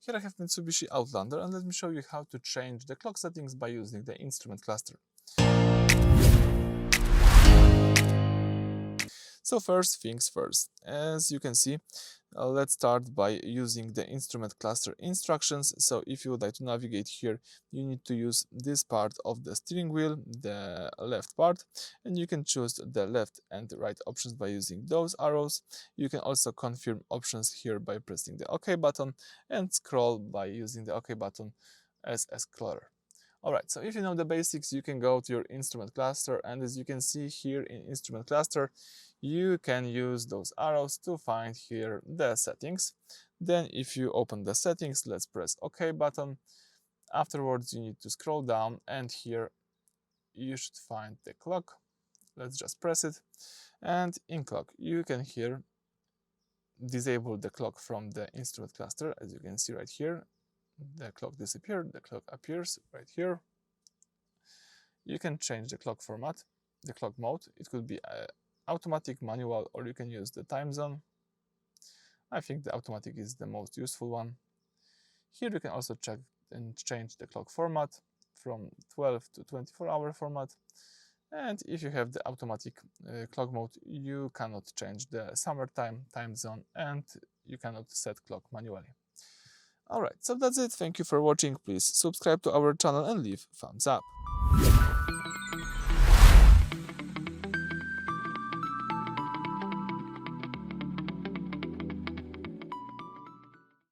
Here I have Mitsubishi Outlander, and let me show you how to change the clock settings by using the instrument cluster. So first things first, as you can see, let's start by using the instrument cluster instructions. So if you would like to navigate here, you need to use this part of the steering wheel, the left part, and you can choose the left and the right options by using those arrows. You can also confirm options here by pressing the OK button and scroll by using the OK button as a scroller. Alright, so if you know the basics, you can go to your instrument cluster, and as you can see here in instrument cluster, you can use those arrows to find here the settings. Then if you open the settings, let's press OK button. Afterwards, you need to scroll down, and here you should find the clock. Let's just press it. And in clock, you can here disable the clock from the instrument cluster, as you can see right here. The clock disappeared, the clock appears right here. You can change the clock format, the clock mode. It could be automatic, manual, or you can use the time zone. I think the automatic is the most useful one. Here you can also check and change the clock format from 12 to 24-hour format. And if you have the automatic clock mode, you cannot change the summertime time zone, and you cannot set clock manually. Alright, so that's it. Thank you for watching. Please subscribe to our channel and leave thumbs up.